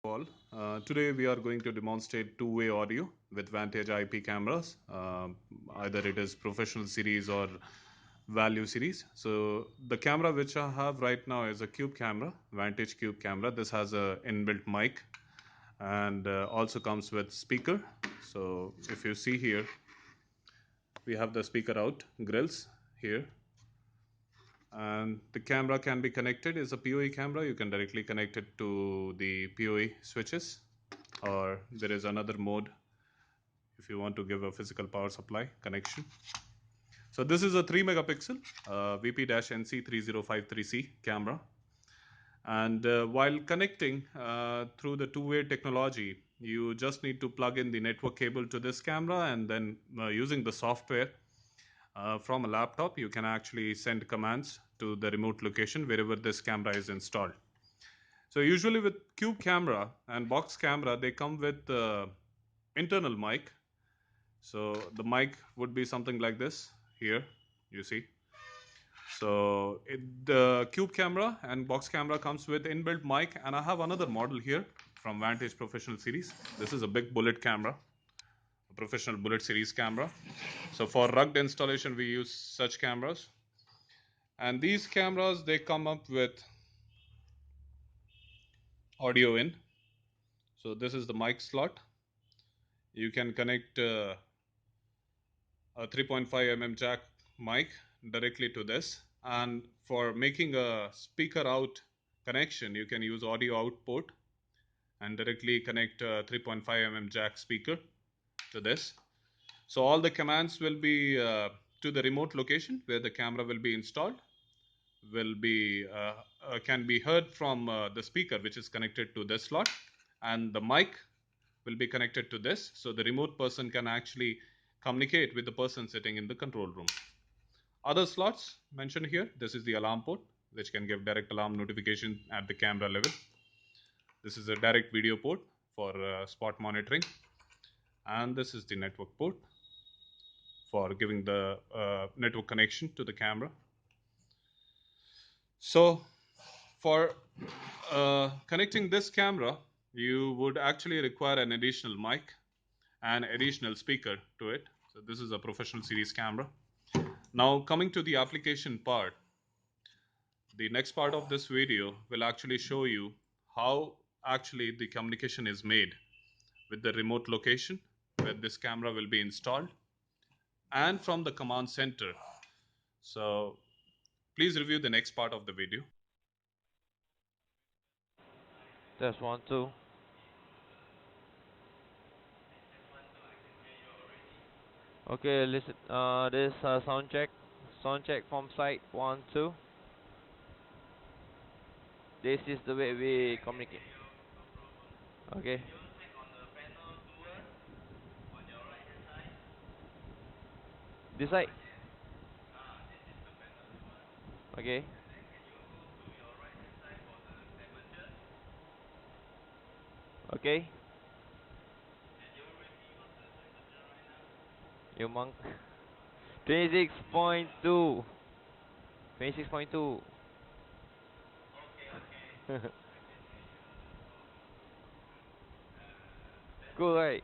all. Today we are going to demonstrate two-way audio with Vantage IP cameras. Either it is professional series or value series. So the camera which I have right now is a cube camera, Vantage cube camera. This has a inbuilt mic and also comes with speaker. So if you see here, we have the speaker out grills here, and the camera can be connected. Is a PoE camera. You can directly connect it to the PoE switches, or there is another mode if you want to give a physical power supply connection. So this is a 3 megapixel VP-NC3053C camera, and while connecting through the two-way technology, you just need to plug in the network cable to this camera, and then using the software from a laptop, you can actually send commands to the remote location wherever this camera is installed. So usually with cube camera and box camera, they come with internal mic. So the mic would be something like this here, you see. So the cube camera and box camera comes with inbuilt mic, and I have another model here from Vantage Professional Series. This is a big bullet camera, a professional bullet series camera. So for rugged installation, we use such cameras. And these cameras, they come up with audio in. So this is the mic slot. You can connect a 3.5 mm jack mic directly to this, and for making a speaker out connection, you can use audio out port and directly connect a 3.5 mm jack speaker to this. So all the commands will be to the remote location where the camera will be installed, will be can be heard from the speaker which is connected to this slot, and the mic will be connected to this, so the remote person can actually communicate with the person sitting in the control room. Other slots mentioned here, this is the alarm port which can give direct alarm notification at the camera level. This is a direct video port for spot monitoring, and this is the network port for giving the network connection to the camera. So for connecting this camera, you would actually require an additional mic and additional speaker to it. So this is a professional series camera. Now coming to the application part, the next part of this video will actually show you how actually the communication is made with the remote location where this camera will be installed and from the command center. So please review the next part of the video. Test 1, 2. Okay, listen. This sound check. Sound check from site 1, 2. This is the way we communicate. Okay. This side. Okay. Okay. You monk. 26.2. 26.2. Cool, right?